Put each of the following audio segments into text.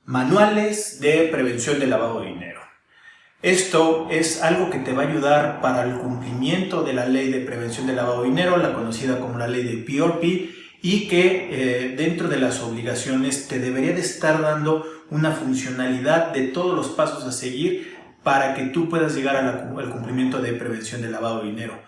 Manuales de prevención del lavado de dinero. Esto es algo que te va a ayudar para el cumplimiento de la ley de prevención del lavado de dinero, la conocida como la ley de PRP, y que dentro de las obligaciones te debería de estar dando una funcionalidad de todos los pasos a seguir para que tú puedas llegar al cumplimiento de prevención del lavado de dinero.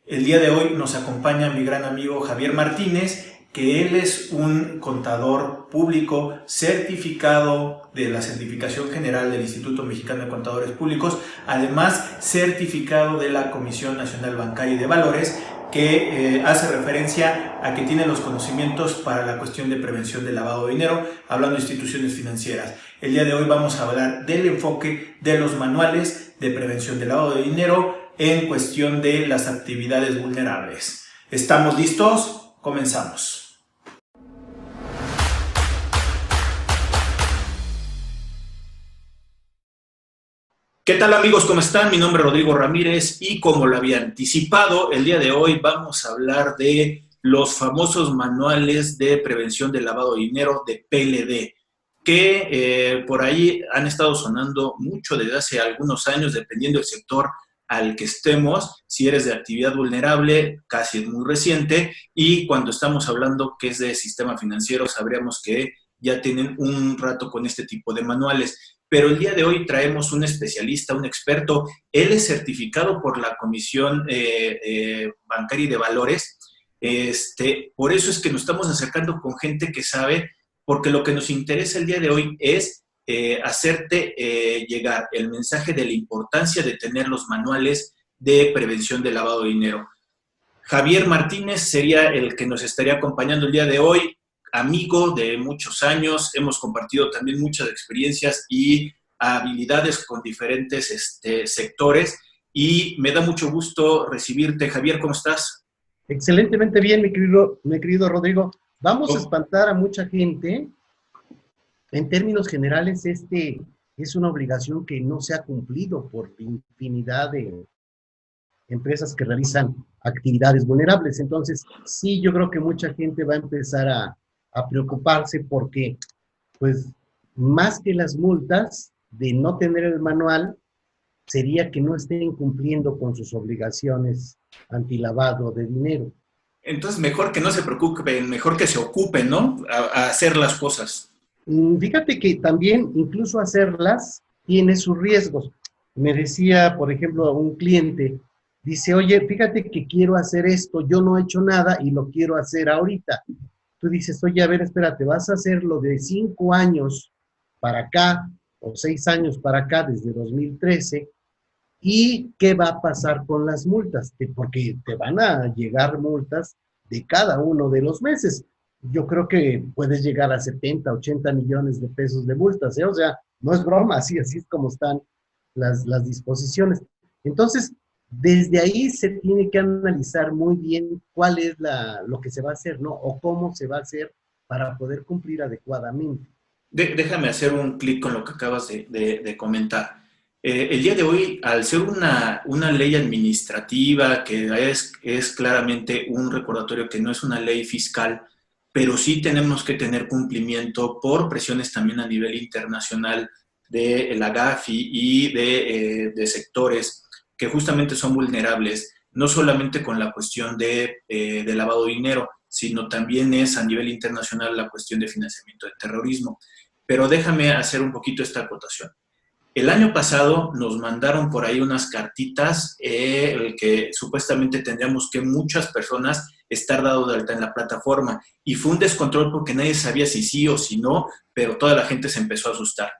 El día de hoy nos acompaña mi gran amigo Javier Martínez, que él es un contador público certificado de la certificación general del Instituto Mexicano de Contadores Públicos, además certificado de la Comisión Nacional Bancaria y de Valores, que hace referencia a que tiene los conocimientos para la cuestión de prevención del lavado de dinero, hablando de instituciones financieras. El día de hoy vamos a hablar del enfoque de los manuales de prevención del lavado de dinero en cuestión de las actividades vulnerables. ¿Estamos listos? Comenzamos. ¿Qué tal, amigos? ¿Cómo están? Mi nombre es Rodrigo Ramírez y como lo había anticipado, el día de hoy vamos a hablar de los famosos manuales de prevención del lavado de dinero de PLD, que por ahí han estado sonando mucho desde hace algunos años, dependiendo del sector al que estemos. Si eres de actividad vulnerable, casi es muy reciente, y cuando estamos hablando que es de sistema financiero, sabríamos que ya tienen un rato con este tipo de manuales. Pero el día de hoy traemos un especialista, un experto. Él es certificado por la Comisión Bancaria y de Valores. Por eso es que nos estamos acercando con gente que sabe, porque lo que nos interesa el día de hoy es hacerte llegar el mensaje de la importancia de tener los manuales de prevención de lavado de dinero. Javier Martínez sería el que nos estaría acompañando el día de hoy, amigo de muchos años, hemos compartido también muchas experiencias y habilidades con diferentes sectores, y me da mucho gusto recibirte. Javier, ¿cómo estás? Excelentemente bien, mi querido Rodrigo. Vamos a espantar a mucha gente. En términos generales, es una obligación que no se ha cumplido por infinidad de empresas que realizan actividades vulnerables. Entonces, sí, yo creo que mucha gente va a empezar a preocuparse porque, pues, más que las multas de no tener el manual, sería que no estén cumpliendo con sus obligaciones antilavado de dinero. Entonces, mejor que no se preocupen, mejor que se ocupen, ¿no? A hacer las cosas. Fíjate que también incluso hacerlas tiene sus riesgos. Me decía, por ejemplo, un cliente, dice, oye, fíjate que quiero hacer esto, yo no he hecho nada y lo quiero hacer ahorita. Tú dices, oye, a ver, espérate, vas a hacerlo de 5 años para acá o 6 años para acá, desde 2013, ¿y qué va a pasar con las multas? Porque te van a llegar multas de cada uno de los meses. Yo creo que puedes llegar a 70, 80 millones de pesos de multas, ¿eh? O sea, no es broma, así es como están las disposiciones. Entonces, desde ahí se tiene que analizar muy bien cuál es lo que se va a hacer, ¿no? O cómo se va a hacer para poder cumplir adecuadamente. Déjame hacer un clic con lo que acabas de comentar. El día de hoy, al ser una ley administrativa, que es claramente un recordatorio que no es una ley fiscal, pero sí tenemos que tener cumplimiento por presiones también a nivel internacional de la GAFI y de sectores que justamente son vulnerables, no solamente con la cuestión de lavado de dinero, sino también es a nivel internacional la cuestión de financiamiento de terrorismo. Pero déjame hacer un poquito esta acotación. El año pasado nos mandaron por ahí unas cartitas que supuestamente tendríamos que muchas personas estar dado de alta en la plataforma, y fue un descontrol porque nadie sabía si sí o si no, pero toda la gente se empezó a asustar.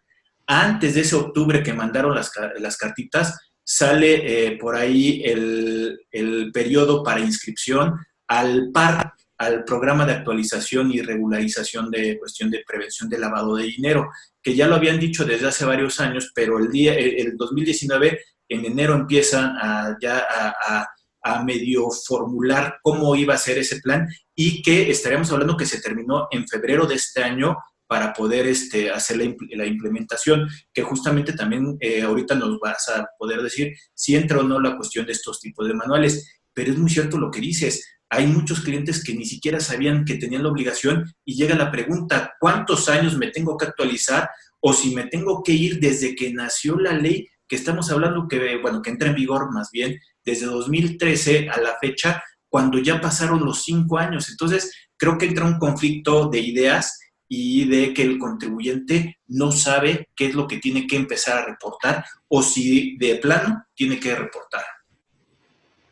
Antes de ese octubre que mandaron las cartitas, sale por ahí el periodo para inscripción al PAR, al Programa de Actualización y Regularización de Cuestión de Prevención de Lavado de Dinero, que ya lo habían dicho desde hace varios años, pero el 2019, en enero, empiezan a medio formular cómo iba a ser ese plan, y que estaríamos hablando que se terminó en febrero de este año para poder hacer la implementación, que justamente también ahorita nos vas a poder decir si entra o no la cuestión de estos tipos de manuales. Pero es muy cierto lo que dices. Hay muchos clientes que ni siquiera sabían que tenían la obligación, y llega la pregunta, ¿cuántos años me tengo que actualizar? o si me tengo que ir desde que nació la ley, que estamos hablando que, bueno, que entra en vigor más bien desde 2013 a la fecha, cuando ya pasaron los 5 años. Entonces, creo que entra un conflicto de ideas y de que el contribuyente no sabe qué es lo que tiene que empezar a reportar o si de plano tiene que reportar.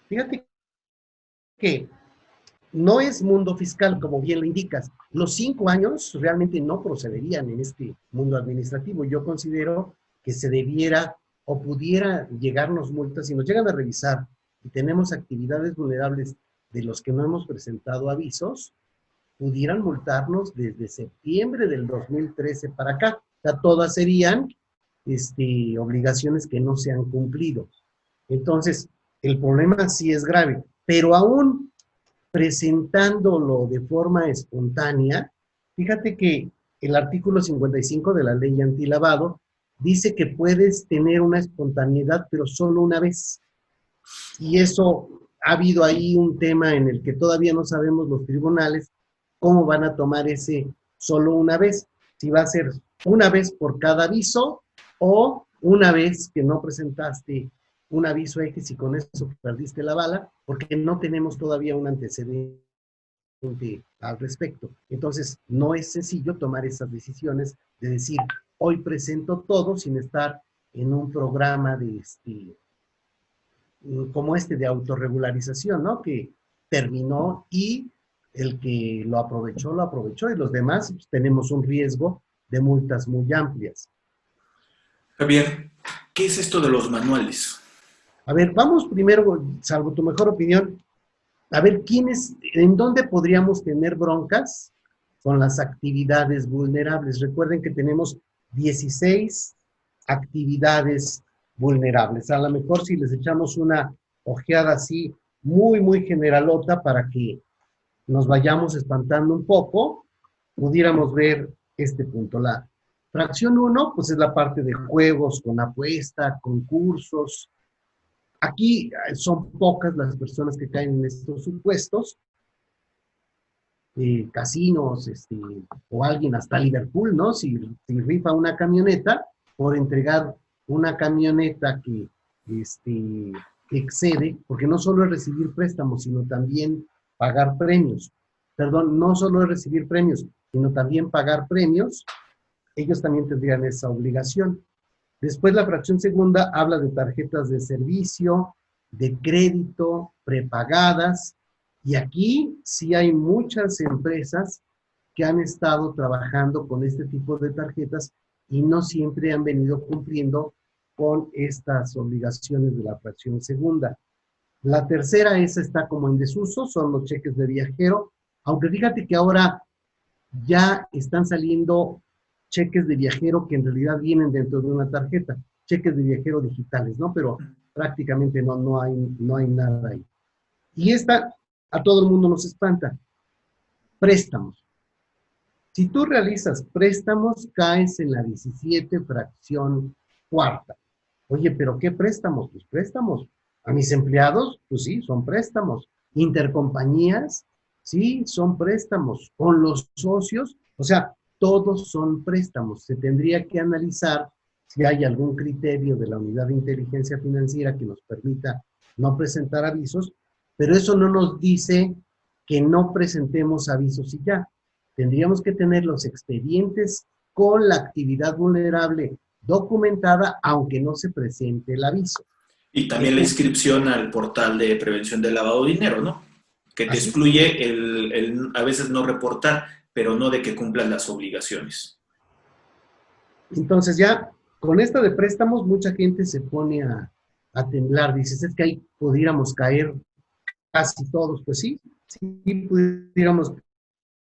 Fíjate que no es mundo fiscal, como bien lo indicas. Los 5 años realmente no procederían en este mundo administrativo. Yo considero que se debiera o pudiera llegarnos multas, si nos llegan a revisar y tenemos actividades vulnerables de los que no hemos presentado avisos, pudieran multarnos desde septiembre del 2013 para acá. O sea, todas serían obligaciones que no se han cumplido. Entonces, el problema sí es grave, pero aún presentándolo de forma espontánea, fíjate que el artículo 55 de la ley antilavado dice que puedes tener una espontaneidad, pero solo una vez. Y eso, ha habido ahí un tema en el que todavía no sabemos los tribunales cómo van a tomar ese solo una vez. Si va a ser una vez por cada aviso o una vez que no presentaste un aviso X y con eso perdiste la bala, porque no tenemos todavía un antecedente al respecto. Entonces, no es sencillo tomar esas decisiones de decir, hoy presento todo sin estar en un programa de como de autorregularización, ¿no? Que terminó y el que lo aprovechó y los demás pues, tenemos un riesgo de multas muy amplias. Javier, ¿qué es esto de los manuales? A ver, vamos primero, salvo tu mejor opinión, a ver en dónde podríamos tener broncas con las actividades vulnerables. Recuerden que tenemos 16 actividades vulnerables. A lo mejor si les echamos una ojeada así muy, muy generalota para que nos vayamos espantando un poco, pudiéramos ver este punto. La fracción 1, pues es la parte de juegos con apuesta, concursos. Aquí son pocas las personas que caen en estos supuestos, casinos, o alguien hasta Liverpool, ¿no? Si rifa una camioneta por entregar una camioneta que excede, porque no solo es recibir préstamos, sino también pagar premios. Perdón, no solo es recibir premios, sino también pagar premios, ellos también tendrían esa obligación. Después la fracción segunda habla de tarjetas de servicio, de crédito, prepagadas, y aquí sí hay muchas empresas que han estado trabajando con este tipo de tarjetas y no siempre han venido cumpliendo con estas obligaciones de la fracción segunda. La tercera, esa está como en desuso, son los cheques de viajero, aunque fíjate que ahora ya están saliendo cheques de viajero que en realidad vienen dentro de una tarjeta, cheques de viajero digitales, ¿no? Pero prácticamente no hay nada ahí. Y esta a todo el mundo nos espanta. Préstamos. Si tú realizas préstamos, caes en la 17 fracción cuarta. Oye, ¿pero qué préstamos? Pues préstamos. A mis empleados, pues sí, son préstamos. Intercompañías, sí, son préstamos. Con los socios, o sea, todos son préstamos. Se tendría que analizar si hay algún criterio de la Unidad de Inteligencia Financiera que nos permita no presentar avisos, pero eso no nos dice que no presentemos avisos y ya. Tendríamos que tener los expedientes con la actividad vulnerable documentada, aunque no se presente el aviso. Y también la inscripción al portal de prevención del lavado de dinero, ¿no? Que te excluye el a veces no reportar, pero no de que cumplan las obligaciones. Entonces ya, con esto de préstamos, mucha gente se pone a temblar. Dices, es que ahí pudiéramos caer casi todos. Pues sí, pudiéramos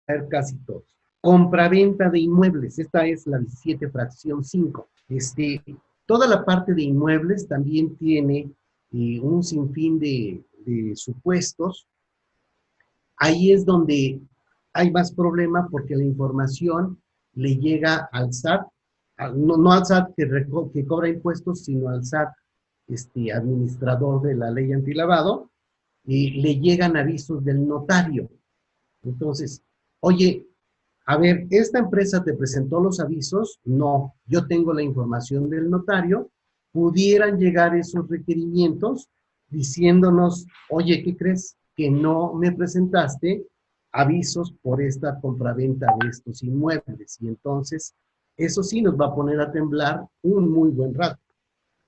caer casi todos. Compraventa de inmuebles, esta es la 17 fracción 5. Toda la parte de inmuebles también tiene un sinfín de supuestos. Ahí es donde hay más problema porque la información le llega al SAT, no al SAT que cobra impuestos, sino al SAT administrador de la ley antilavado, y le llegan avisos del notario. Entonces, oye, a ver, ¿esta empresa te presentó los avisos? No, yo tengo la información del notario, pudieran llegar esos requerimientos diciéndonos, oye, ¿qué crees? Que no me presentaste avisos por esta compraventa de estos inmuebles. Y entonces, eso sí nos va a poner a temblar un muy buen rato.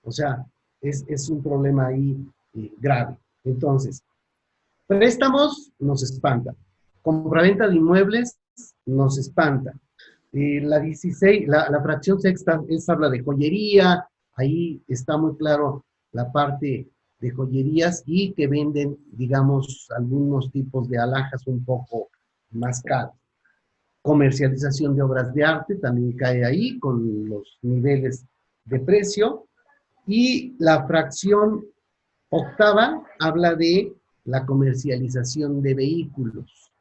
O sea, es un problema ahí grave. Entonces, préstamos nos espanta. Compraventa de inmuebles nos espanta. La 16, la fracción sexta es habla de joyería, ahí está muy claro la parte de joyerías y que venden, digamos, algunos tipos de alhajas un poco más caros. Comercialización de obras de arte también cae ahí con los niveles de precio. Y la fracción octava habla de la comercialización de vehículos.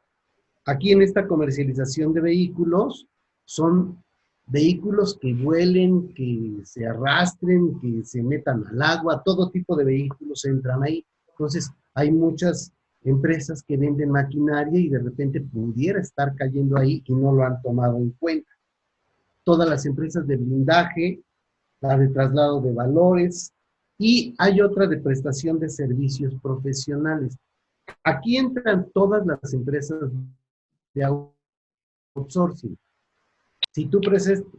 Aquí en esta comercialización de vehículos son vehículos que vuelen, que se arrastren, que se metan al agua, todo tipo de vehículos entran ahí. Entonces, hay muchas empresas que venden maquinaria y de repente pudiera estar cayendo ahí y no lo han tomado en cuenta. Todas las empresas de blindaje, la de traslado de valores, y hay otra de prestación de servicios profesionales. Aquí entran todas las empresas de outsourcing. Si tú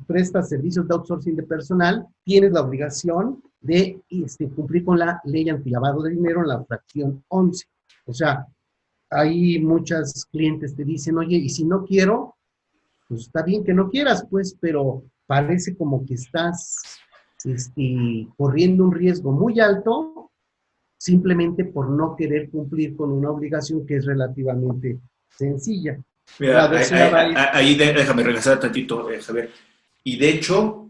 prestas servicios de outsourcing de personal, tienes la obligación de cumplir con la ley antilavado de dinero en la fracción 11. O sea, hay muchos clientes que dicen, oye, y si no quiero, pues está bien que no quieras, pues, pero parece como que estás corriendo un riesgo muy alto simplemente por no querer cumplir con una obligación que es relativamente sencilla. Mira, ahí déjame regresar tantito, Javier. Y de hecho,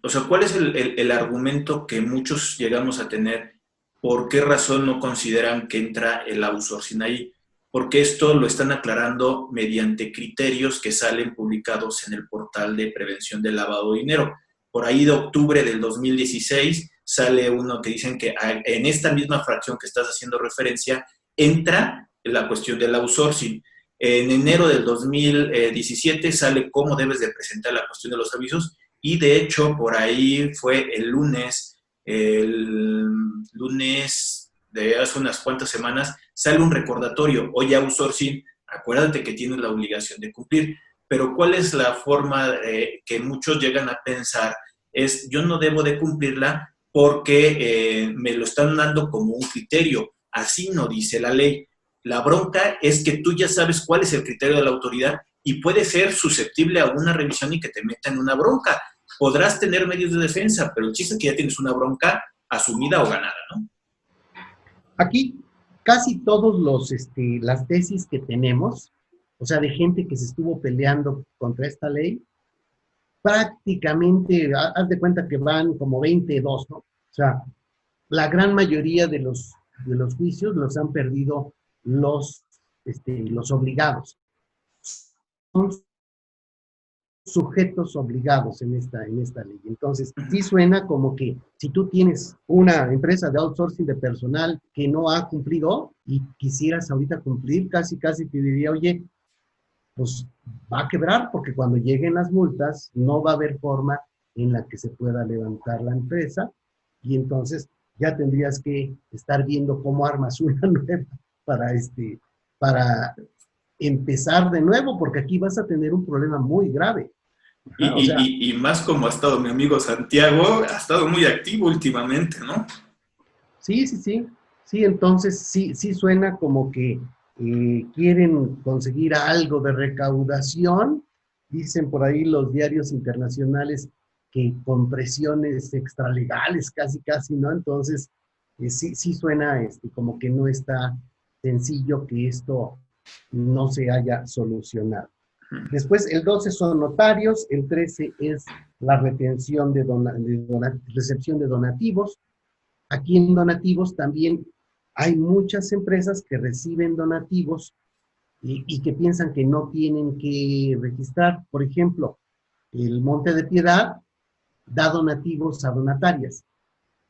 o sea, ¿cuál es el argumento que muchos llegamos a tener? ¿Por qué razón no consideran que entra el outsourcing ahí? Porque esto lo están aclarando mediante criterios que salen publicados en el portal de prevención del lavado de dinero. Por ahí de octubre del 2016 sale uno que dicen que en esta misma fracción que estás haciendo referencia entra la cuestión del outsourcing. En enero del 2017 sale cómo debes de presentar la cuestión de los avisos y de hecho por ahí fue el lunes de hace unas cuantas semanas, sale un recordatorio, oye outsourcing, acuérdate que tienes la obligación de cumplir, pero ¿cuál es la forma que muchos llegan a pensar? Es yo no debo de cumplirla porque me lo están dando como un criterio, así no dice la ley. La bronca es que tú ya sabes cuál es el criterio de la autoridad y puede ser susceptible a una revisión y que te metan en una bronca. Podrás tener medios de defensa, pero el chiste es que ya tienes una bronca asumida o ganada, ¿no? Aquí casi todos las tesis que tenemos, o sea, de gente que se estuvo peleando contra esta ley, prácticamente, haz de cuenta que van como 22, ¿no? O sea, la gran mayoría de los juicios los han perdido los obligados. Son sujetos obligados en esta ley. Entonces, sí suena como que si tú tienes una empresa de outsourcing de personal que no ha cumplido y quisieras ahorita cumplir, casi te diría, oye, pues va a quebrar porque cuando lleguen las multas no va a haber forma en la que se pueda levantar la empresa y entonces ya tendrías que estar viendo cómo armas una nueva para empezar de nuevo, porque aquí vas a tener un problema muy grave. Y más como ha estado mi amigo Santiago, ha estado muy activo últimamente, ¿no? Sí, entonces sí suena como que quieren conseguir algo de recaudación, dicen por ahí los diarios internacionales que con presiones extralegales, casi, ¿no? Entonces, sí suena como que no está sencillo que esto no se haya solucionado. Después, el 12 son notarios, el 13 es la retención recepción de donativos. Aquí en donativos también hay muchas empresas que reciben donativos y que piensan que no tienen que registrar. Por ejemplo, el Monte de Piedad da donativos a donatarias.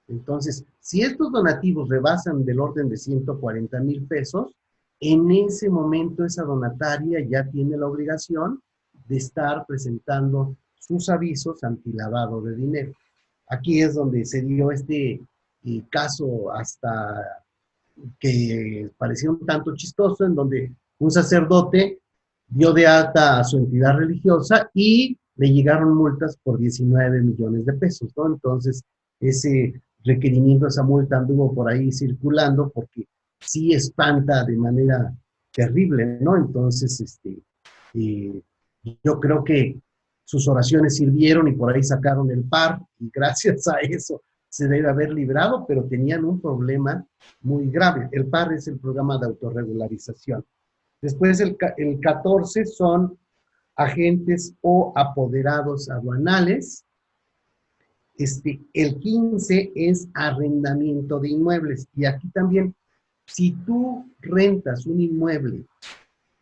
Entonces, si estos donativos rebasan del orden de 140,000 pesos, en ese momento esa donataria ya tiene la obligación de estar presentando sus avisos antilavado de dinero. Aquí es donde se dio este caso hasta que parecía un tanto chistoso, en donde un sacerdote dio de alta a su entidad religiosa y le llegaron multas por 19 millones de pesos, ¿no? Entonces, ese requerimiento, esa multa anduvo por ahí circulando porque sí espanta de manera terrible, ¿no? Entonces, eh, yo creo que sus oraciones sirvieron y por ahí sacaron el par y gracias a eso se debe haber librado, pero tenían un problema muy grave. El PAR es el programa de autorregularización. Después el 14 son agentes o apoderados aduanales. El 15 es arrendamiento de inmuebles. Y aquí también, si tú rentas un inmueble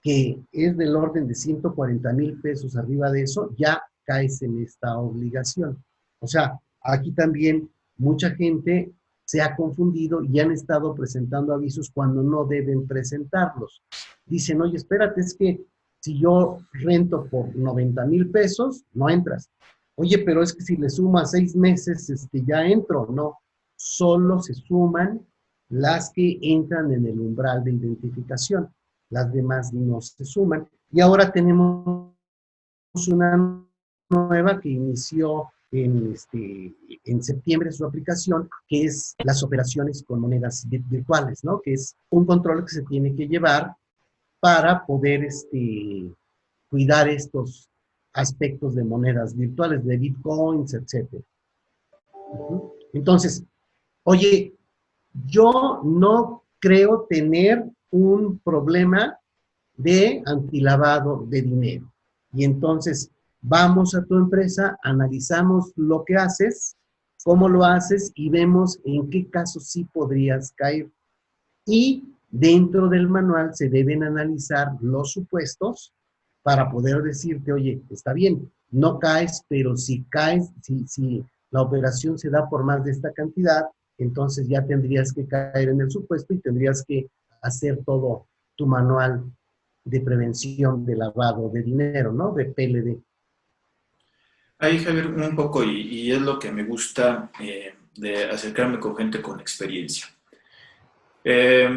que es del orden de 140,000 pesos arriba de eso, ya caes en esta obligación. O sea, aquí también mucha gente se ha confundido y han estado presentando avisos cuando no deben presentarlos. Dicen, oye, espérate, es que si yo rento por 90,000 pesos, no entras. Oye, pero es que si le sumas 6 meses, ya entro. No, solo se suman las que entran en el umbral de identificación. Las demás no se suman. Y ahora tenemos una nueva que inició en septiembre su aplicación, que es las operaciones con monedas virtuales, ¿no? Que es un control que se tiene que llevar para poder cuidar estos aspectos de monedas virtuales, de bitcoins, etc. Entonces, oye, yo no creo tener un problema de antilavado de dinero. Y entonces vamos a tu empresa, analizamos lo que haces, cómo lo haces y vemos en qué casos sí podrías caer. Y dentro del manual se deben analizar los supuestos para poder decirte, oye, está bien, no caes, pero si caes, si la operación se da por más de esta cantidad, entonces ya tendrías que caer en el supuesto y tendrías que hacer todo tu manual de prevención de lavado de dinero, ¿no? De PLD. Ahí, Javier, un poco, y es lo que me gusta de acercarme con gente con experiencia. Eh,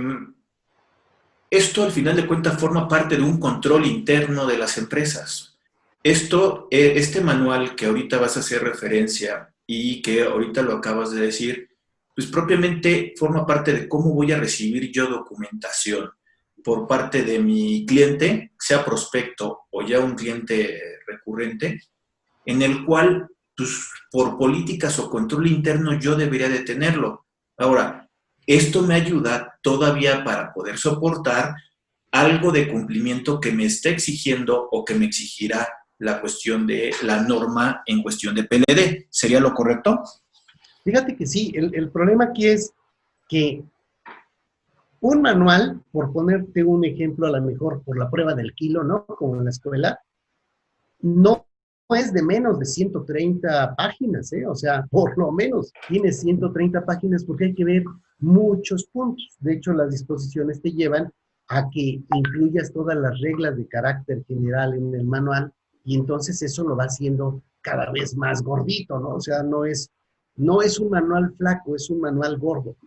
Esto, al final de cuentas, forma parte de un control interno de las empresas. Este manual que ahorita vas a hacer referencia y que ahorita lo acabas de decir, pues propiamente forma parte de cómo voy a recibir yo documentación por parte de mi cliente, sea prospecto o ya un cliente recurrente, en el cual, pues, por políticas o control interno yo debería de tenerlo. Ahora, esto me ayuda todavía para poder soportar algo de cumplimiento que me esté exigiendo o que me exigirá la cuestión de la norma en cuestión de PLD. ¿Sería lo correcto? Fíjate que sí, el problema aquí es que un manual, por ponerte un ejemplo, a lo mejor por la prueba del kilo, ¿no? Como en la escuela, no es de menos de 130 páginas, ¿eh? O sea, por lo menos tiene 130 páginas porque hay que ver muchos puntos. De hecho, las disposiciones te llevan a que incluyas todas las reglas de carácter general en el manual y entonces eso lo va haciendo cada vez más gordito, ¿no? O sea, no es un manual flaco, es un manual gordo.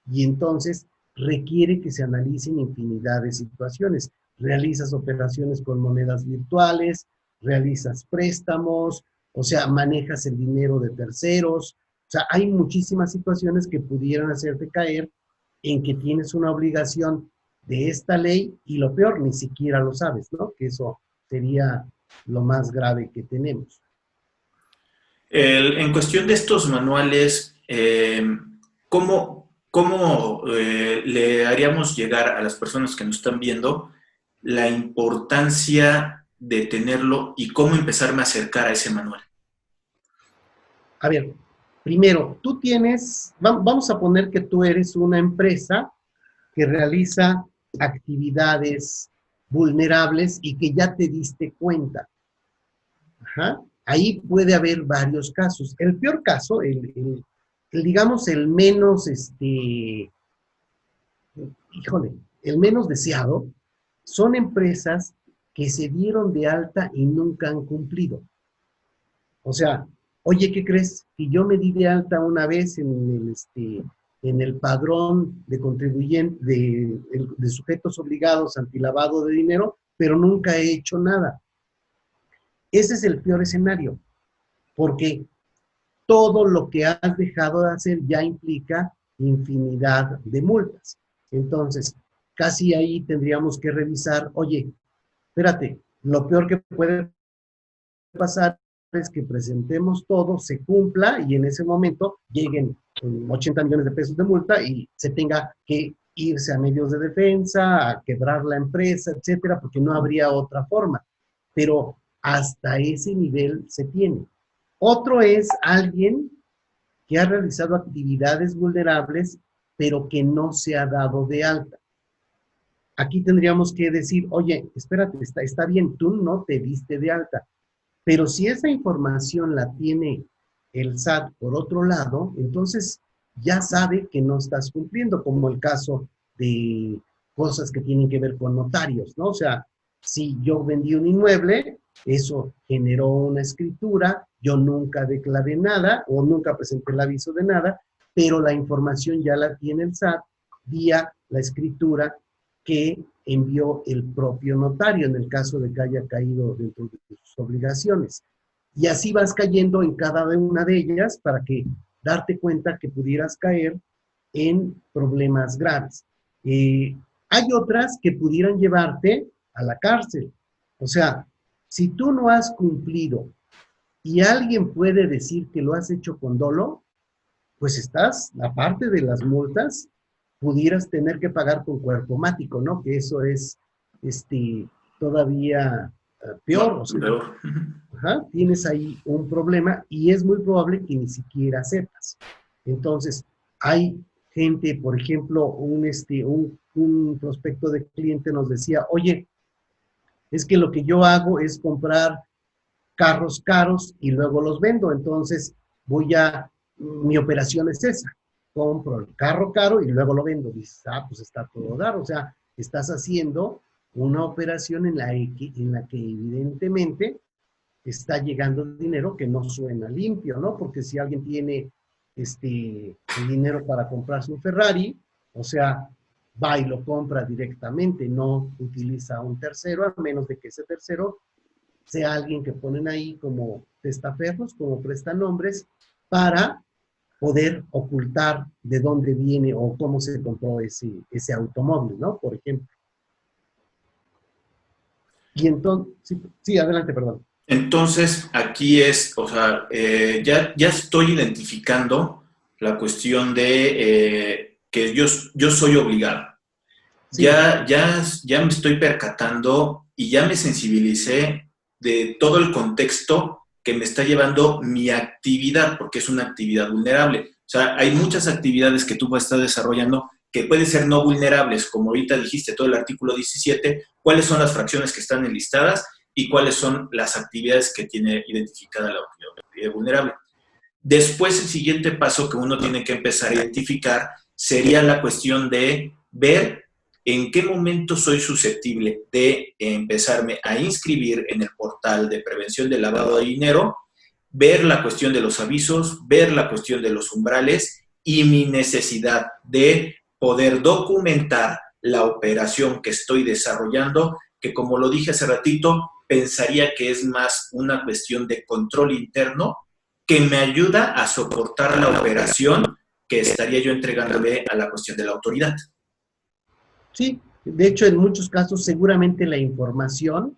Y entonces requiere que se analicen infinidad de situaciones. Realizas operaciones con monedas virtuales, realizas préstamos, o sea, manejas el dinero de terceros. O sea, hay muchísimas situaciones que pudieran hacerte caer en que tienes una obligación de esta ley y lo peor, ni siquiera lo sabes, ¿no? Que eso sería lo más grave que tenemos. En cuestión de estos manuales, ¿cómo le haríamos llegar a las personas que nos están viendo la importancia de tenerlo y cómo empezarme a acercar a ese manual? A ver, primero, tú tienes, vamos a poner que tú eres una empresa que realiza actividades vulnerables y que ya te diste cuenta. Ajá. Ahí puede haber varios casos. El peor caso, digamos, el menos, híjole, el menos deseado, son empresas que se dieron de alta y nunca han cumplido. O sea, oye, ¿qué crees? Que yo me di de alta una vez en el padrón de contribuyentes, de sujetos obligados antilavado de dinero, pero nunca he hecho nada. Ese es el peor escenario, porque todo lo que has dejado de hacer ya implica infinidad de multas. Entonces, casi ahí tendríamos que revisar, oye, espérate, lo peor que puede pasar es que presentemos todo, se cumpla y en ese momento lleguen 80 millones de pesos de multa y se tenga que irse a medios de defensa, a quebrar la empresa, etcétera, porque no habría otra forma. Pero hasta ese nivel se tiene. Otro es alguien que ha realizado actividades vulnerables, pero que no se ha dado de alta. Aquí tendríamos que decir, oye, espérate, está bien, tú no te diste de alta, pero si esa información la tiene el SAT por otro lado, entonces ya sabe que no estás cumpliendo, como el caso de cosas que tienen que ver con notarios, ¿no? O sea, si yo vendí un inmueble, eso generó una escritura, yo nunca declaré nada o nunca presenté el aviso de nada, pero la información ya la tiene el SAT vía la escritura que envió el propio notario en el caso de que haya caído dentro de sus obligaciones. Y así vas cayendo en cada una de ellas para que darte cuenta que pudieras caer en problemas graves. Hay otras que pudieran llevarte a la cárcel. O sea, si tú no has cumplido y alguien puede decir que lo has hecho con dolo, pues estás, aparte de las multas, pudieras tener que pagar con cuerpo mático, ¿no? Que eso es todavía peor. No, O sea, peor. ajá, tienes ahí un problema y es muy probable que ni siquiera sepas. Entonces, hay gente, por ejemplo, un prospecto de cliente nos decía, oye, es que lo que yo hago es comprar carros caros y luego los vendo, entonces mi operación es esa, compro el carro caro y luego lo vendo. Dices, pues está todo dar, o sea, estás haciendo una operación en la que evidentemente está llegando dinero que no suena limpio, ¿no? Porque si alguien tiene el dinero para comprarse un Ferrari, o sea, va y lo compra directamente, no utiliza a un tercero, a menos de que ese tercero sea alguien que ponen ahí como testaferros, como prestanombres, para poder ocultar de dónde viene o cómo se compró ese automóvil, ¿no? Por ejemplo. Y entonces, sí, adelante, perdón. Entonces, aquí es, o sea, ya estoy identificando la cuestión de que yo soy obligado. Sí, Ya me estoy percatando y ya me sensibilicé de todo el contexto que me está llevando mi actividad, porque es una actividad vulnerable. O sea, hay muchas actividades que tú estás desarrollando que pueden ser no vulnerables, como ahorita dijiste, todo el artículo 17, cuáles son las fracciones que están enlistadas y cuáles son las actividades que tiene identificada la actividad vulnerable. Después, el siguiente paso que uno tiene que empezar a identificar sería la cuestión de ver en qué momento soy susceptible de empezarme a inscribir en el portal de prevención del lavado de dinero, ver la cuestión de los avisos, ver la cuestión de los umbrales y mi necesidad de poder documentar la operación que estoy desarrollando, que como lo dije hace ratito, pensaría que es más una cuestión de control interno que me ayuda a soportar la operación que estaría yo entregándole a la cuestión de la autoridad. sí. De hecho, en muchos casos, seguramente la información,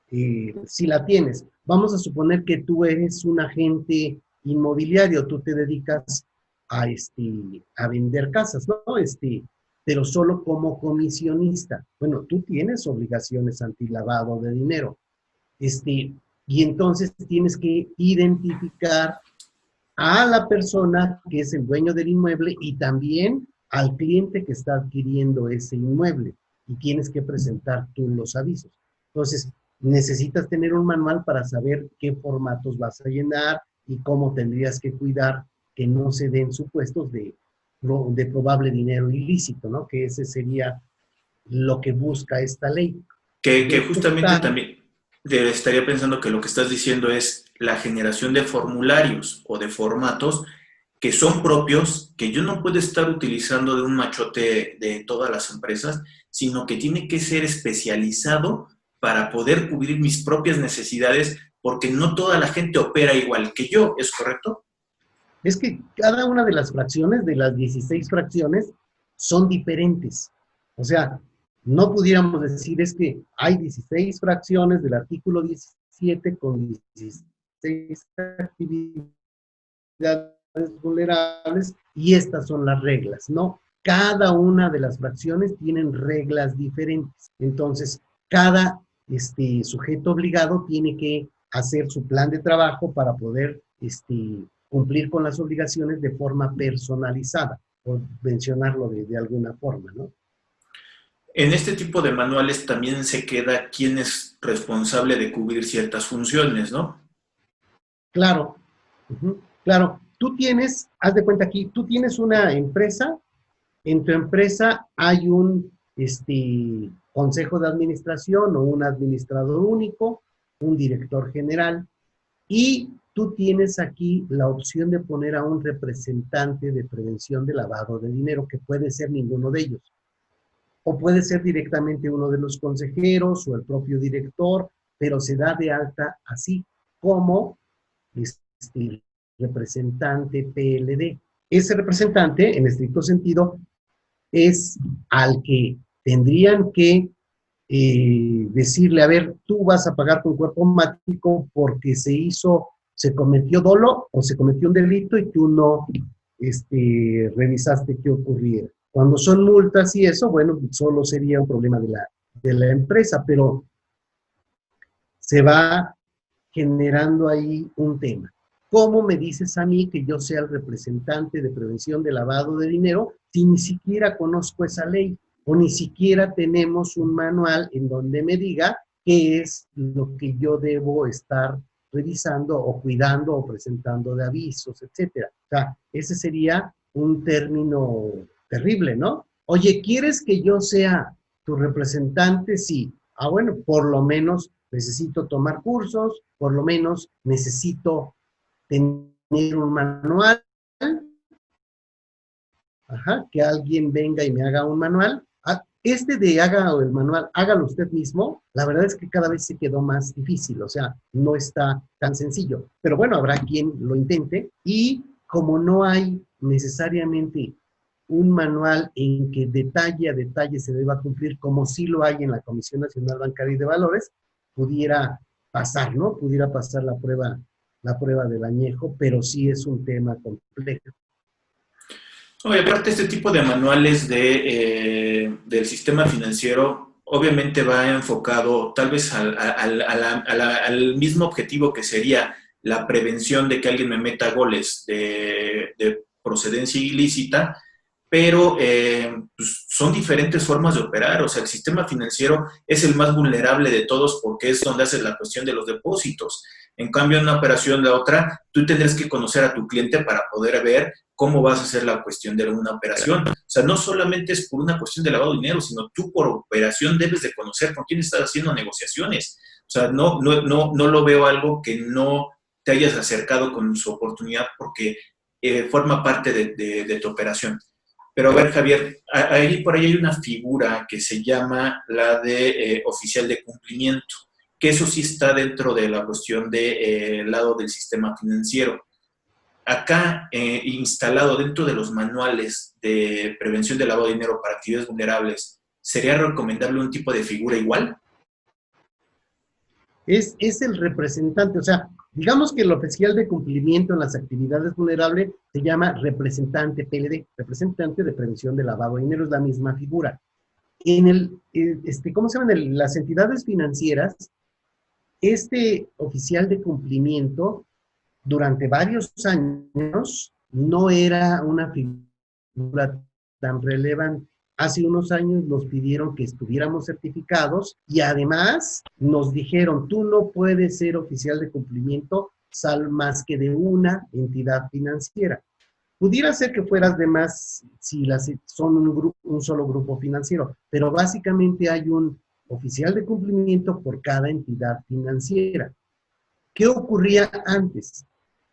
si la tienes, vamos a suponer que tú eres un agente inmobiliario, tú te dedicas a vender casas, ¿no? Pero solo como comisionista. Bueno, tú tienes obligaciones antilavado de dinero. Y entonces tienes que identificar a la persona que es el dueño del inmueble y también al cliente que está adquiriendo ese inmueble y tienes que presentar tú los avisos. Entonces, necesitas tener un manual para saber qué formatos vas a llenar y cómo tendrías que cuidar que no se den supuestos de probable dinero ilícito, ¿no? Que ese sería lo que busca esta ley. Que Después justamente está, también estaría pensando que lo que estás diciendo es la generación de formularios o de formatos que son propios, que yo no puedo estar utilizando de un machote de todas las empresas, sino que tiene que ser especializado para poder cubrir mis propias necesidades, porque no toda la gente opera igual que yo, ¿es correcto? es que cada una de las fracciones, de las 16 fracciones, son diferentes. O sea, no pudiéramos decir es que hay 16 fracciones del artículo 17 con 16 actividades vulnerables y estas son las reglas, ¿no? Cada una de las fracciones tienen reglas diferentes. Entonces, cada sujeto obligado tiene que hacer su plan de trabajo para poder cumplir con las obligaciones de forma personalizada, por mencionarlo de alguna forma, ¿no? En este tipo de manuales también se queda quién es responsable de cubrir ciertas funciones, ¿no? Claro, claro. Tú tienes, haz de cuenta aquí, tú tienes una empresa. En tu empresa hay un consejo de administración o un administrador único, un director general, y tú tienes aquí la opción de poner a un representante de prevención de lavado de dinero, que puede ser ninguno de ellos, o puede ser directamente uno de los consejeros o el propio director, pero se da de alta así como representante PLD. Ese representante, en estricto sentido, es al que tendrían que decirle, a ver, tú vas a pagar con cuerpo mático porque se cometió dolo o se cometió un delito y tú no revisaste qué ocurriera. Cuando son multas y eso, bueno, solo sería un problema de la empresa, pero se va generando ahí un tema. ¿Cómo me dices a mí que yo sea el representante de prevención de lavado de dinero si ni siquiera conozco esa ley o ni siquiera tenemos un manual en donde me diga qué es lo que yo debo estar revisando o cuidando o presentando de avisos, etcétera? O sea, ese sería un término terrible, ¿no? Oye, ¿quieres que yo sea tu representante? Sí. Ah, bueno, por lo menos necesito tomar cursos, por lo menos necesito tener un manual, ajá, que alguien venga y me haga un manual. De haga el manual, hágalo usted mismo, la verdad es que cada vez se quedó más difícil, o sea, no está tan sencillo. Pero bueno, habrá quien lo intente y como no hay necesariamente un manual en que detalle a detalle se deba cumplir, como sí lo hay en la Comisión Nacional Bancaria y de Valores, pudiera pasar, ¿no? Pudiera pasar la prueba del añejo, pero sí es un tema complejo. Oye, aparte este tipo de manuales del sistema financiero obviamente va enfocado tal vez al mismo objetivo que sería la prevención de que alguien me meta goles de procedencia ilícita, pero pues son diferentes formas de operar. O sea, el sistema financiero es el más vulnerable de todos porque es donde haces la cuestión de los depósitos. En cambio, en una operación, la otra, tú tendrás que conocer a tu cliente para poder ver cómo vas a hacer la cuestión de una operación. O sea, no solamente es por una cuestión de lavado de dinero, sino tú por operación debes de conocer con quién estás haciendo negociaciones. O sea, no lo veo algo que no te hayas acercado con su oportunidad porque forma parte de tu operación. Pero a ver, Javier, ahí por ahí hay una figura que se llama la de oficial de cumplimiento, que eso sí está dentro de la cuestión del lado del sistema financiero. Acá, instalado dentro de los manuales de prevención de lavado de dinero para actividades vulnerables, ¿sería recomendable un tipo de figura igual? Es el representante, o sea, digamos que el oficial de cumplimiento en las actividades vulnerables se llama representante PLD, representante de prevención de lavado de dinero, es la misma figura. En ¿cómo se llaman? Las entidades financieras, este oficial de cumplimiento durante varios años no era una figura tan relevante. Hace unos años nos pidieron que estuviéramos certificados y además nos dijeron, tú no puedes ser oficial de cumplimiento más que de una entidad financiera. Pudiera ser que fueras de más si son un solo grupo financiero, pero básicamente hay oficial de cumplimiento por cada entidad financiera. ¿Qué ocurría antes?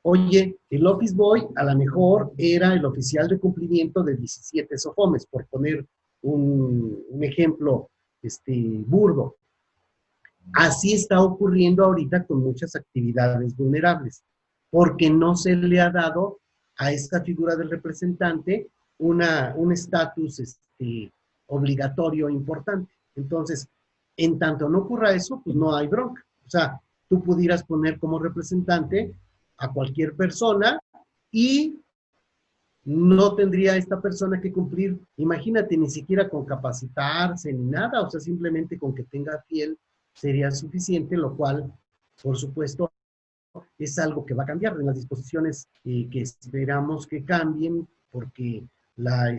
Oye, el Office Boy a lo mejor era el oficial de cumplimiento de 17 SOFOMES, por poner un ejemplo burdo. Así está ocurriendo ahorita con muchas actividades vulnerables, porque no se le ha dado a esta figura del representante un estatus obligatorio importante. Entonces, en tanto no ocurra eso, pues no hay bronca. O sea, tú pudieras poner como representante a cualquier persona y no tendría esta persona que cumplir, imagínate, ni siquiera con capacitarse ni nada, o sea, simplemente con que tenga fiel sería suficiente, lo cual, por supuesto, es algo que va a cambiar en las disposiciones que esperamos que cambien, porque la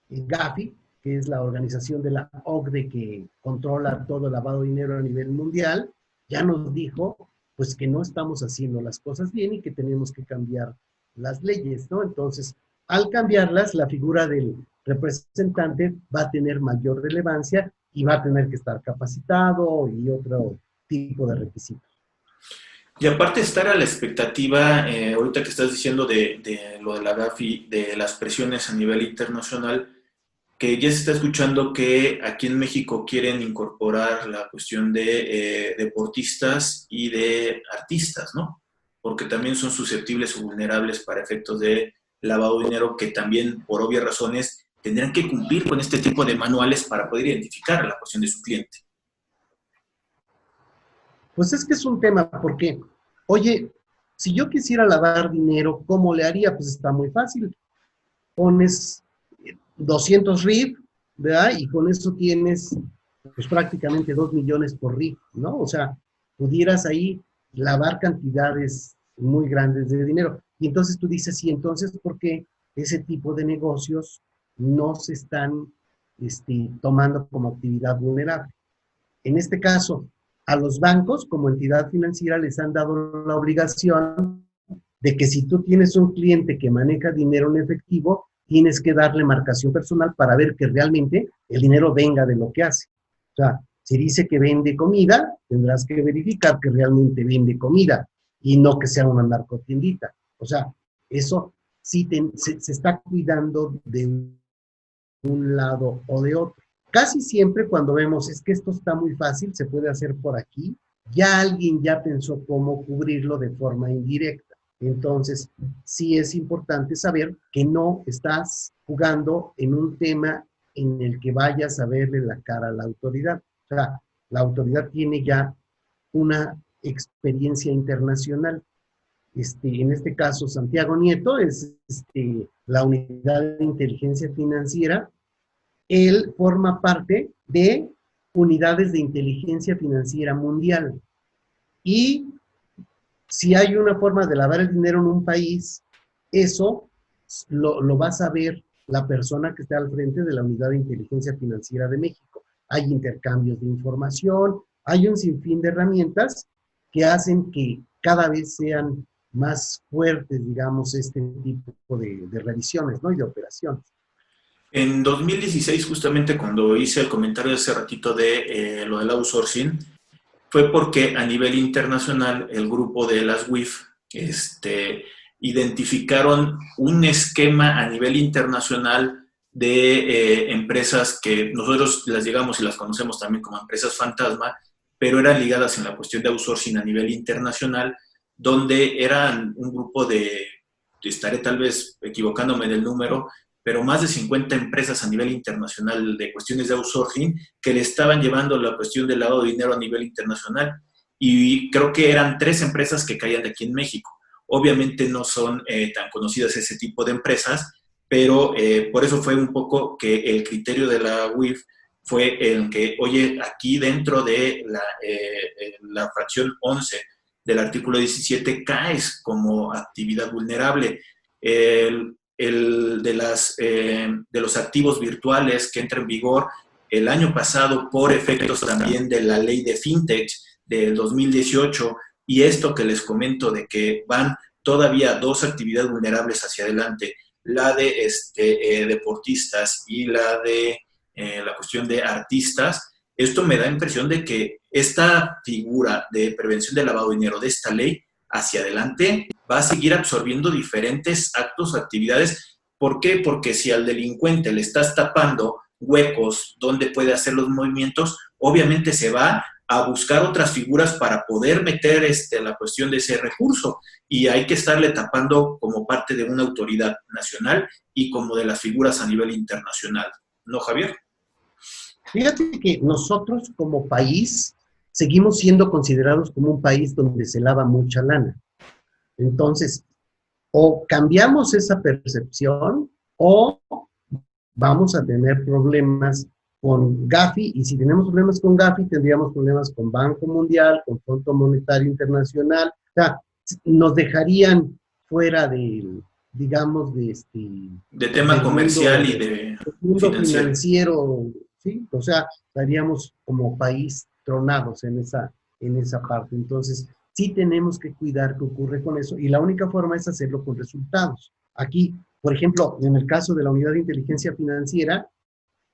GAFI, que es la organización de la OCDE que controla todo el lavado de dinero a nivel mundial, ya nos dijo pues que no estamos haciendo las cosas bien y que tenemos que cambiar las leyes, ¿no? Entonces, al cambiarlas, la figura del representante va a tener mayor relevancia y va a tener que estar capacitado y otro tipo de requisitos. Y aparte estar a la expectativa, ahorita que estás diciendo de lo de la GAFI, de las presiones a nivel internacional, que ya se está escuchando que aquí en México quieren incorporar la cuestión de deportistas y de artistas, ¿no? Porque también son susceptibles o vulnerables para efectos de lavado de dinero, que también, por obvias razones, tendrán que cumplir con este tipo de manuales para poder identificar la cuestión de su cliente. Pues es que es un tema, porque, oye, si yo quisiera lavar dinero, ¿cómo le haría? Pues está muy fácil. Pones 200 RIF, ¿verdad? Y con eso tienes pues prácticamente 2 millones por RIF, ¿no? O sea, pudieras ahí lavar cantidades muy grandes de dinero. Y entonces tú dices, ¿y entonces por qué ese tipo de negocios no se están tomando como actividad vulnerable? En este caso, a los bancos como entidad financiera les han dado la obligación de que si tú tienes un cliente que maneja dinero en efectivo, tienes que darle marcación personal para ver que realmente el dinero venga de lo que hace. O sea, si dice que vende comida, tendrás que verificar que realmente vende comida y no que sea una narcotiendita. O sea, eso sí se está cuidando de un lado o de otro. Casi siempre cuando vemos es que esto está muy fácil, se puede hacer por aquí, ya alguien ya pensó cómo cubrirlo de forma indirecta. Entonces, sí es importante saber que no estás jugando en un tema en el que vayas a verle la cara a la autoridad. O sea, la autoridad tiene ya una experiencia internacional. En este caso, Santiago Nieto es la unidad de inteligencia financiera. Él forma parte de unidades de inteligencia financiera mundial. Y si hay una forma de lavar el dinero en un país, eso lo va a saber la persona que está al frente de la unidad de inteligencia financiera de México. Hay intercambios de información, hay un sinfín de herramientas que hacen que cada vez sean más fuertes, digamos, este tipo de revisiones, ¿no? Y de operaciones. En 2016, justamente cuando hice el comentario de hace ratito de lo del outsourcing, fue porque a nivel internacional el grupo de las WIF identificaron un esquema a nivel internacional de empresas que nosotros las llegamos y las conocemos también como empresas fantasma, pero eran ligadas en la cuestión de outsourcing a nivel internacional, donde eran un grupo estaré tal vez equivocándome del número, pero más de 50 empresas a nivel internacional de cuestiones de outsourcing que le estaban llevando la cuestión del lavado de dinero a nivel internacional. Y creo que eran 3 empresas que caían de aquí en México. Obviamente no son tan conocidas ese tipo de empresas, pero por eso fue un poco que el criterio de la UIF fue el que, oye, aquí dentro de la fracción 11 del artículo 17 caes como actividad vulnerable. De los activos virtuales que entra en vigor el año pasado por efectos también de la ley de fintech del 2018, y esto que les comento de que van todavía 2 actividades vulnerables hacia adelante, la de deportistas y la de la cuestión de artistas, esto me da impresión de que esta figura de prevención del lavado de dinero de esta ley hacia adelante va a seguir absorbiendo diferentes actos o actividades. ¿Por qué? Porque si al delincuente le estás tapando huecos donde puede hacer los movimientos, obviamente se va a buscar otras figuras para poder meter la cuestión de ese recurso, y hay que estarle tapando como parte de una autoridad nacional y como de las figuras a nivel internacional. ¿No, Javier? Fíjate que nosotros como país seguimos siendo considerados como un país donde se lava mucha lana. Entonces, o cambiamos esa percepción o vamos a tener problemas con Gafi, y si tenemos problemas con Gafi, tendríamos problemas con Banco Mundial, con Fondo Monetario Internacional. O sea, nos dejarían fuera del, digamos, de tema comercial y de mundo financiero, ¿sí? O sea, estaríamos como país tronados en esa parte. Entonces, sí tenemos que cuidar qué ocurre con eso, y la única forma es hacerlo con resultados. Aquí, por ejemplo, en el caso de la Unidad de Inteligencia Financiera,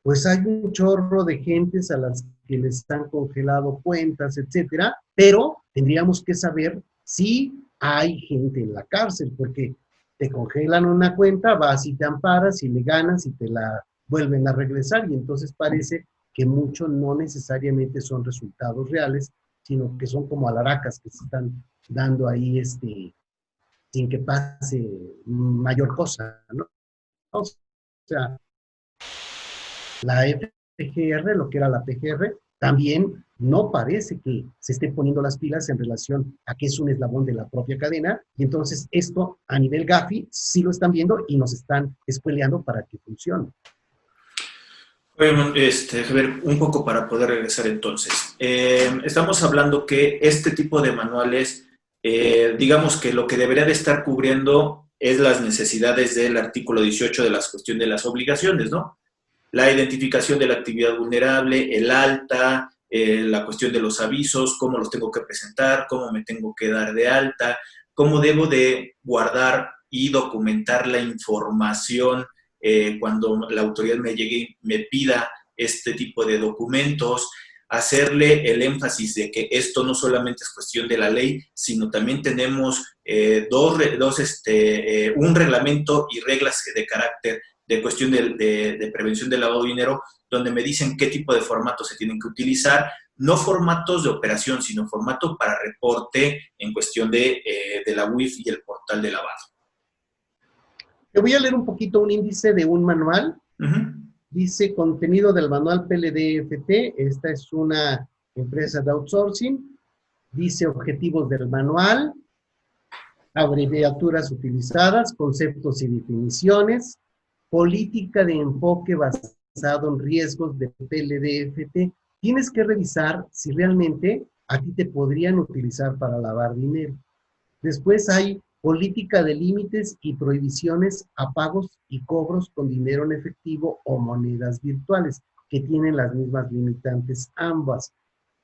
pues hay un chorro de gentes a las que les han congelado cuentas, etcétera, pero tendríamos que saber si hay gente en la cárcel, porque te congelan una cuenta, vas y te amparas y le ganas y te la vuelven a regresar, y entonces parece que mucho no necesariamente son resultados reales, sino que son como alaracas que se están dando ahí sin que pase mayor cosa, ¿no? O sea, la FGR, lo que era la PGR, también no parece que se esté poniendo las pilas en relación a que es un eslabón de la propia cadena, y entonces esto a nivel Gafi sí lo están viendo y nos están escueleando para que funcione. Bueno, Javier, un poco para poder regresar entonces. Estamos hablando que este tipo de manuales, digamos que lo que debería de estar cubriendo es las necesidades del artículo 18 de la cuestión de las obligaciones, ¿no? La identificación de la actividad vulnerable, el alta, la cuestión de los avisos, cómo los tengo que presentar, cómo me tengo que dar de alta, cómo debo de guardar y documentar la información cuando la autoridad me llegue, me pida este tipo de documentos, hacerle el énfasis de que esto no solamente es cuestión de la ley, sino también tenemos un reglamento y reglas de carácter de cuestión de prevención del lavado de dinero, donde me dicen qué tipo de formatos se tienen que utilizar, no formatos de operación, sino formato para reporte en cuestión de la UIF y el portal de lavado. Te voy a leer un poquito un índice de un manual. Dice contenido del manual PLDFT, esta es una empresa de outsourcing. Dice objetivos del manual, abreviaturas utilizadas, conceptos y definiciones, política de enfoque basado en riesgos de PLDFT. Tienes que revisar si realmente a ti te podrían utilizar para lavar dinero. Después hay política de límites y prohibiciones a pagos y cobros con dinero en efectivo o monedas virtuales, que tienen las mismas limitantes ambas.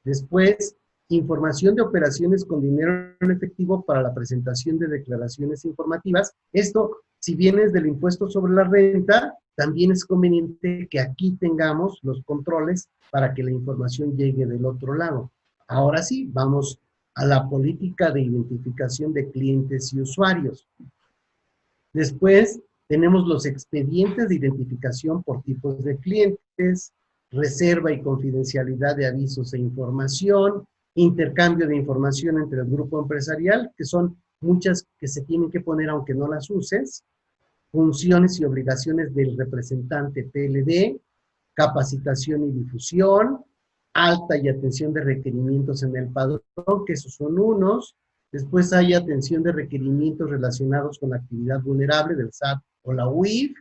Después, información de operaciones con dinero en efectivo para la presentación de declaraciones informativas. Esto, si vienes del impuesto sobre la renta, también es conveniente que aquí tengamos los controles para que la información llegue del otro lado. Ahora sí, vamos a la política de identificación de clientes y usuarios. Después, tenemos los expedientes de identificación por tipos de clientes, reserva y confidencialidad de avisos e información, intercambio de información entre el grupo empresarial, que son muchas que se tienen que poner aunque no las uses, funciones y obligaciones del representante PLD, capacitación y difusión, alta y atención de requerimientos en el padrón, que esos son unos. Después hay atención de requerimientos relacionados con la actividad vulnerable del SAT o la UIF,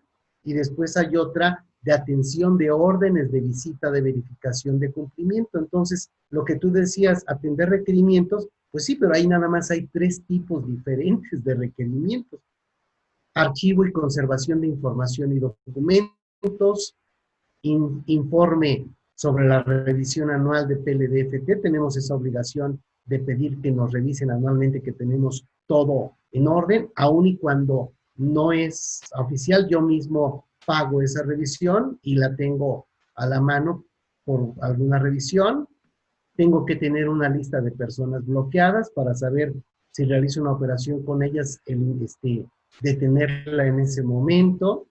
y después hay otra de atención de órdenes de visita de verificación de cumplimiento. Entonces, lo que tú decías, atender requerimientos, pues sí, pero ahí nada más hay 3 tipos diferentes de requerimientos. Archivo y conservación de información y documentos, informe sobre la revisión anual de PLDFT, tenemos esa obligación de pedir que nos revisen anualmente que tenemos todo en orden, aun y cuando no es oficial, yo mismo pago esa revisión y la tengo a la mano por alguna revisión. Tengo que tener una lista de personas bloqueadas para saber si realizo una operación con ellas, detenerla en ese momento.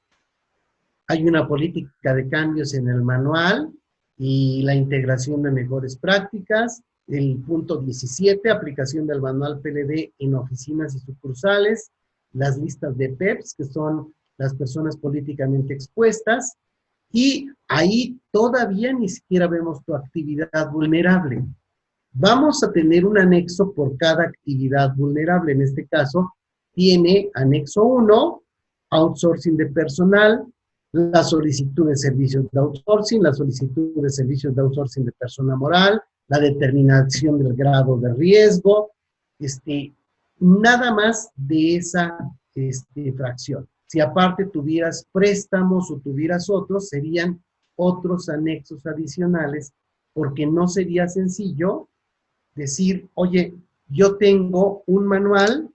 Hay una política de cambios en el manual y la integración de mejores prácticas. El punto 17, aplicación del manual PLD en oficinas y sucursales. Las listas de PEPs, que son las personas políticamente expuestas. Y ahí todavía ni siquiera vemos tu actividad vulnerable. Vamos a tener un anexo por cada actividad vulnerable. En este caso, tiene anexo 1, outsourcing de personal, la solicitud de servicios de outsourcing, la solicitud de servicios de outsourcing de persona moral, la determinación del grado de riesgo, nada más de esa fracción. Si aparte tuvieras préstamos o tuvieras otros, serían otros anexos adicionales, porque no sería sencillo decir, oye, yo tengo un manual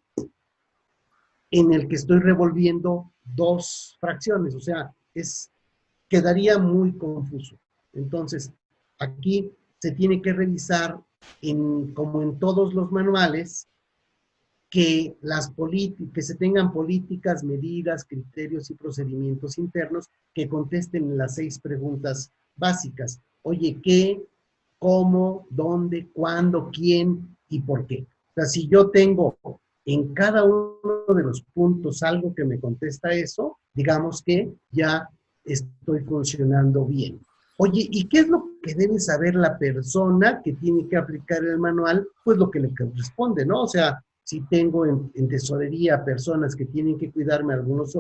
en el que estoy revolviendo dos fracciones, o sea, quedaría muy confuso. Entonces, aquí se tiene que revisar, como en todos los manuales, que se tengan políticas, medidas, criterios y procedimientos internos que contesten las 6 preguntas básicas. Oye, ¿qué? ¿Cómo? ¿Dónde? ¿Cuándo? ¿Quién? ¿Y por qué? O sea, si yo tengo en cada uno de los puntos algo que me contesta eso, digamos que ya estoy funcionando bien. Oye, ¿y qué es lo que debe saber la persona que tiene que aplicar el manual? Pues lo que le corresponde, ¿no? O sea, si tengo en tesorería personas que tienen que cuidarme algunos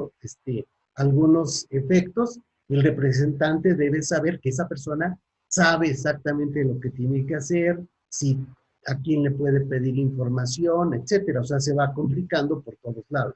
efectos, el representante debe saber que esa persona sabe exactamente lo que tiene que hacer, a quién le puede pedir información, etcétera. O sea, se va complicando por todos lados.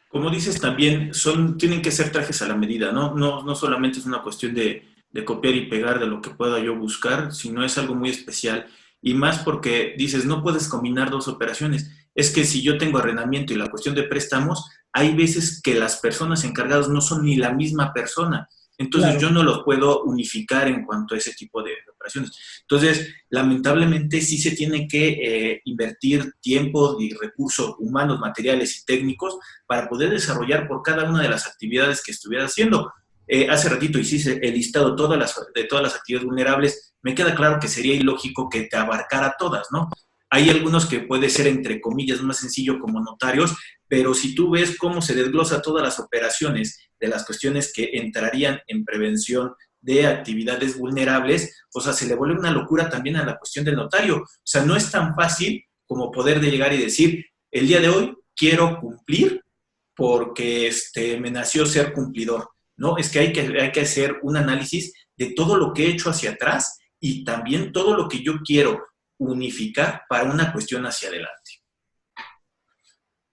Como dices también, tienen que ser trajes a la medida, ¿no? No solamente es una cuestión de copiar y pegar de lo que pueda yo buscar, sino es algo muy especial. Y más porque dices, no puedes combinar 2 operaciones. Es que si yo tengo arrendamiento y la cuestión de préstamos, hay veces que las personas encargadas no son ni la misma persona. Entonces Claro. yo no los puedo unificar en cuanto a ese tipo de operaciones. Entonces, lamentablemente sí se tiene que invertir tiempo y recursos humanos, materiales y técnicos para poder desarrollar por cada una de las actividades que estuviera haciendo. Hace ratito hiciste el listado de todas las actividades vulnerables. Me queda claro que sería ilógico que te abarcara todas, ¿no? Hay algunos que puede ser, entre comillas, más sencillo como notarios, pero si tú ves cómo se desglosa todas las operaciones de las cuestiones que entrarían en prevención de actividades vulnerables, o sea, se le vuelve una locura también a la cuestión del notario. O sea, no es tan fácil como poder de llegar y decir, el día de hoy quiero cumplir porque me nació ser cumplidor. No, es que hay que hacer un análisis de todo lo que he hecho hacia atrás y también todo lo que yo quiero unificar para una cuestión hacia adelante.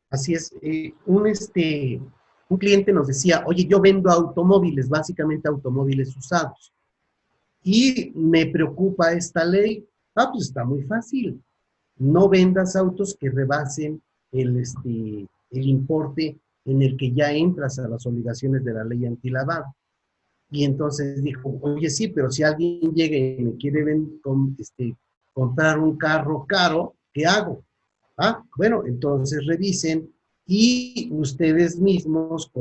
Así es. Un cliente nos decía, oye, yo vendo automóviles, básicamente automóviles usados, y me preocupa esta ley. Pues está muy fácil. No vendas autos que rebasen el importe en el que ya entras a las obligaciones de la ley antilavado. Y entonces dijo, oye, sí, pero si alguien llega y me quiere comprar un carro caro, ¿qué hago? Bueno, entonces revisen y ustedes mismos,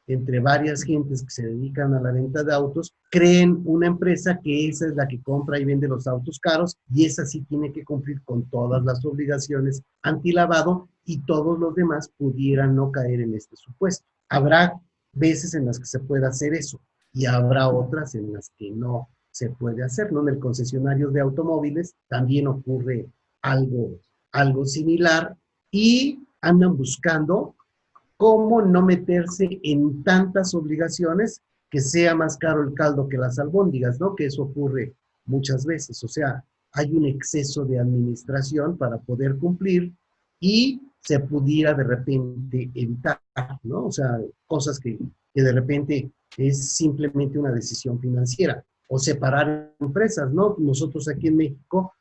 entre varias gentes que se dedican a la venta de autos, creen una empresa que esa es la que compra y vende los autos caros, y esa sí tiene que cumplir con todas las obligaciones antilavado, y todos los demás pudieran no caer en este supuesto. Habrá veces en las que se pueda hacer eso, y habrá otras en las que no se puede hacer, ¿no? En el concesionario de automóviles también ocurre algo similar, y andan buscando cómo no meterse en tantas obligaciones que sea más caro el caldo que las albóndigas, ¿no? Que eso ocurre muchas veces. O sea, hay un exceso de administración para poder cumplir y se pudiera de repente evitar, ¿no? O sea, cosas que de repente es simplemente una decisión financiera. O separar empresas, ¿no? Nosotros aquí en México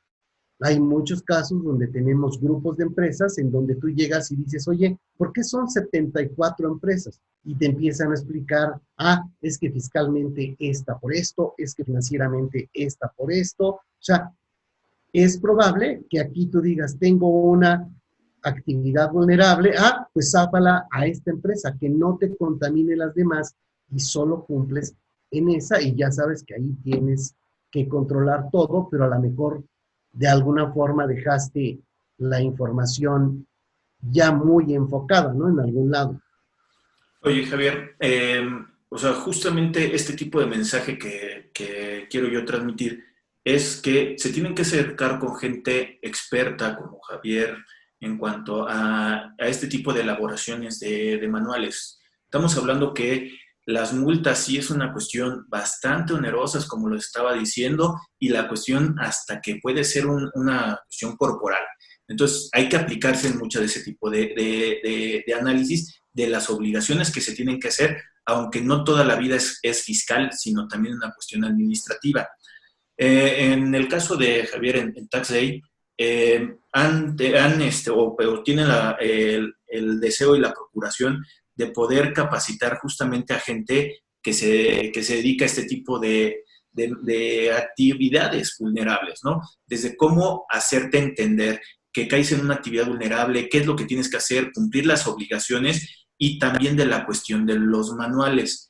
Hay muchos casos donde tenemos grupos de empresas en donde tú llegas y dices, oye, ¿por qué son 74 empresas? Y te empiezan a explicar, es que fiscalmente esta por esto, es que financieramente esta por esto. O sea, es probable que aquí tú digas, tengo una actividad vulnerable, pues zápala a esta empresa, que no te contamine las demás y solo cumples en esa y ya sabes que ahí tienes que controlar todo, pero a lo mejor de alguna forma dejaste la información ya muy enfocada, ¿no? En algún lado. Oye, Javier, o sea, justamente este tipo de mensaje que quiero yo transmitir es que se tienen que acercar con gente experta como Javier en cuanto a este tipo de elaboraciones de manuales. Estamos hablando que las multas sí es una cuestión bastante onerosa, como lo estaba diciendo, y la cuestión hasta que puede ser una cuestión corporal. Entonces, hay que aplicarse en mucho de ese tipo de análisis de las obligaciones que se tienen que hacer, aunque no toda la vida es fiscal, sino también una cuestión administrativa. En el caso de Javier en TaxDay, o tienen el deseo y la procuración de poder capacitar justamente a gente que se dedica a este tipo de actividades vulnerables, ¿no? Desde cómo hacerte entender que caes en una actividad vulnerable, qué es lo que tienes que hacer, cumplir las obligaciones y también de la cuestión de los manuales.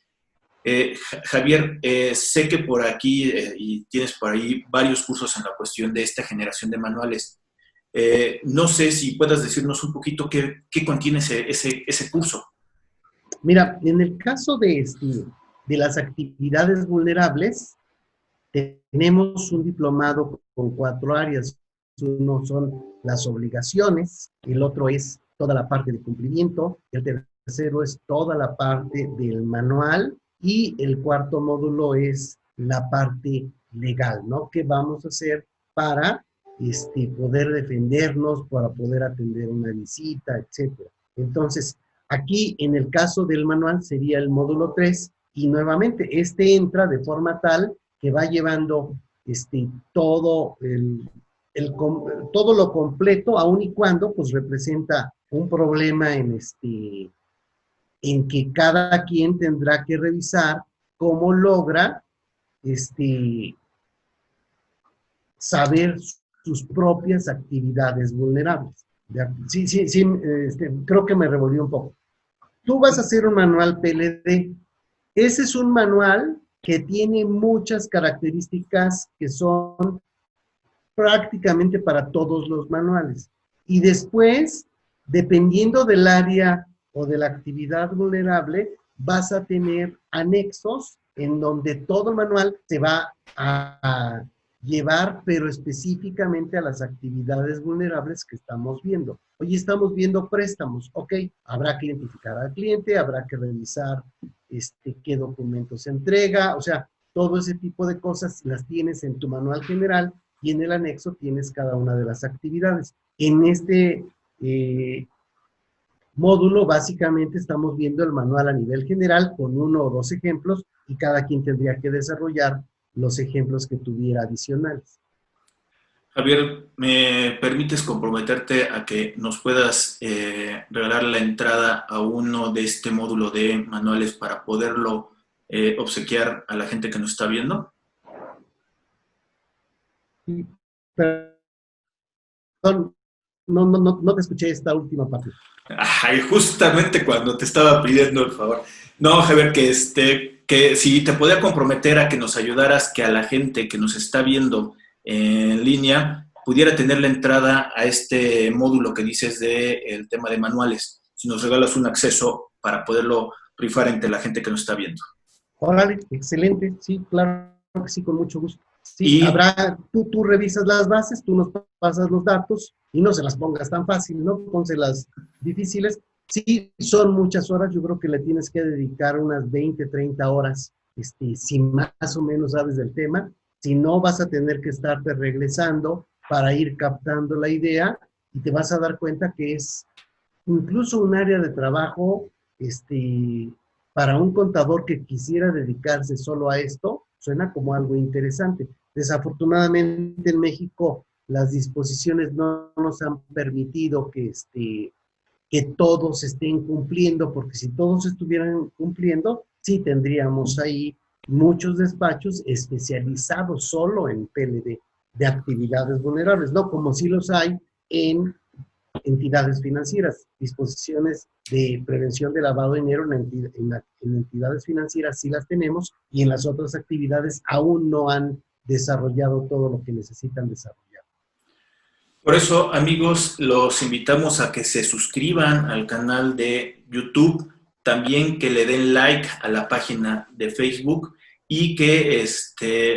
Javier, sé que por aquí y tienes por ahí varios cursos en la cuestión de esta generación de manuales. No sé si puedas decirnos un poquito qué contiene ese curso. Mira, en el caso de las actividades vulnerables, tenemos un diplomado con 4 áreas. Uno son las obligaciones, el otro es toda la parte de cumplimiento, el tercero es toda la parte del manual y el cuarto módulo es la parte legal, ¿no? ¿Qué vamos a hacer para poder defendernos, para poder atender una visita, etcétera? Entonces, aquí en el caso del manual sería el módulo 3 y nuevamente entra de forma tal que va llevando todo todo lo completo, aun y cuando pues representa un problema en que cada quien tendrá que revisar cómo logra saber sus propias actividades vulnerables. Sí, sí, sí, creo que me revolvió un poco. Tú vas a hacer un manual PLD. Ese es un manual que tiene muchas características que son prácticamente para todos los manuales. Y después, dependiendo del área o de la actividad vulnerable, vas a tener anexos en donde todo el manual se va a llevar, pero específicamente a las actividades vulnerables que estamos viendo. Hoy estamos viendo préstamos, ok, habrá que identificar al cliente, habrá que revisar qué documentos se entrega, o sea, todo ese tipo de cosas las tienes en tu manual general y en el anexo tienes cada una de las actividades. En este módulo básicamente estamos viendo el manual a nivel general con 1 o 2 ejemplos y cada quien tendría que desarrollar los ejemplos que tuviera adicionales. Javier, ¿me permites comprometerte a que nos puedas regalar la entrada a uno de este módulo de manuales para poderlo obsequiar a la gente que nos está viendo? Perdón, no te escuché esta última parte. Ay, justamente cuando te estaba pidiendo el favor. No, Javier, que si te podía comprometer a que nos ayudaras, que a la gente que nos está viendo en línea pudiera tener la entrada a este módulo que dices del tema de manuales. Si nos regalas un acceso para poderlo rifar entre la gente que nos está viendo. Órale, excelente, sí, claro que sí, con mucho gusto. Sí, Y tú revisas las bases, tú nos pasas los datos y no se las pongas tan fácil, ¿no? Pónselas difíciles. Sí, son muchas horas, yo creo que le tienes que dedicar unas 20, 30 horas, si más o menos sabes del tema. Si no, vas a tener que estarte regresando para ir captando la idea y te vas a dar cuenta que es incluso un área de trabajo, para un contador que quisiera dedicarse solo a esto, suena como algo interesante. Desafortunadamente en México las disposiciones no nos han permitido que todos estén cumpliendo, porque si todos estuvieran cumpliendo, sí tendríamos ahí muchos despachos especializados solo en PLD de actividades vulnerables, no como sí los hay en entidades financieras, disposiciones de prevención de lavado de dinero en entidades financieras sí las tenemos, y en las otras actividades aún no han desarrollado todo lo que necesitan desarrollar. Por eso, amigos, los invitamos a que se suscriban al canal de YouTube, también que le den like a la página de Facebook y que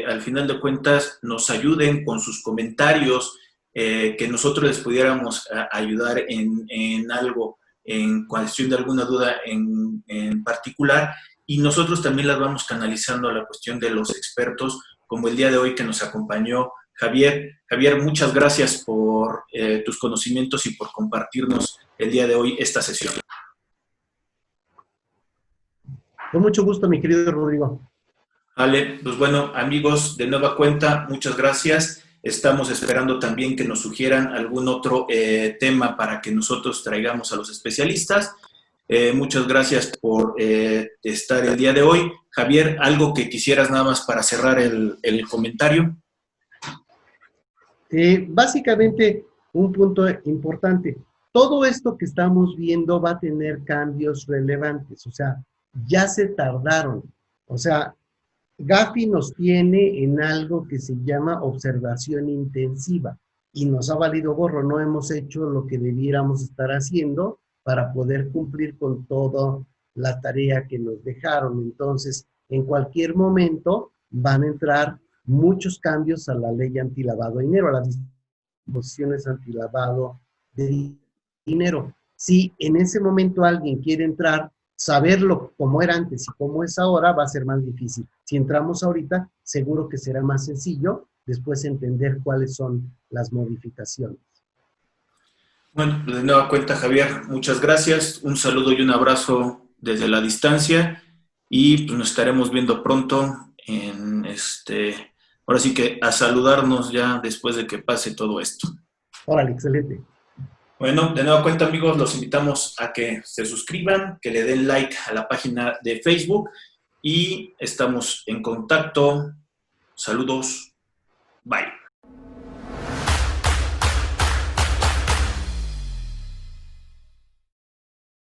al final de cuentas nos ayuden con sus comentarios, que nosotros les pudiéramos ayudar en algo, en cuestión de alguna duda en particular, y nosotros también las vamos canalizando a la cuestión de los expertos, como el día de hoy que nos acompañó Javier. Javier, muchas gracias por tus conocimientos y por compartirnos el día de hoy esta sesión. Con mucho gusto, mi querido Rodrigo. Vale, pues bueno, amigos, de nueva cuenta, muchas gracias. Estamos esperando también que nos sugieran algún otro tema para que nosotros traigamos a los especialistas. Muchas gracias por estar el día de hoy. Javier, ¿algo que quisieras nada más para cerrar el comentario? Básicamente, un punto importante. Todo esto que estamos viendo va a tener cambios relevantes, o sea, ya se tardaron. O sea, Gafi nos tiene en algo que se llama observación intensiva y nos ha valido gorro, no hemos hecho lo que debiéramos estar haciendo para poder cumplir con toda la tarea que nos dejaron. Entonces, en cualquier momento van a entrar muchos cambios a la ley antilavado de dinero, a las disposiciones antilavado de dinero. Si en ese momento alguien quiere entrar, saberlo como era antes y como es ahora va a ser más difícil. Si entramos ahorita, seguro que será más sencillo después entender cuáles son las modificaciones. Bueno, de nueva cuenta, Javier, muchas gracias. Un saludo y un abrazo desde la distancia y pues nos estaremos viendo pronto en ahora sí que a saludarnos ya después de que pase todo esto. Órale, excelente. Bueno, de nueva cuenta, amigos, los invitamos a que se suscriban, que le den like a la página de Facebook y estamos en contacto. Saludos. Bye.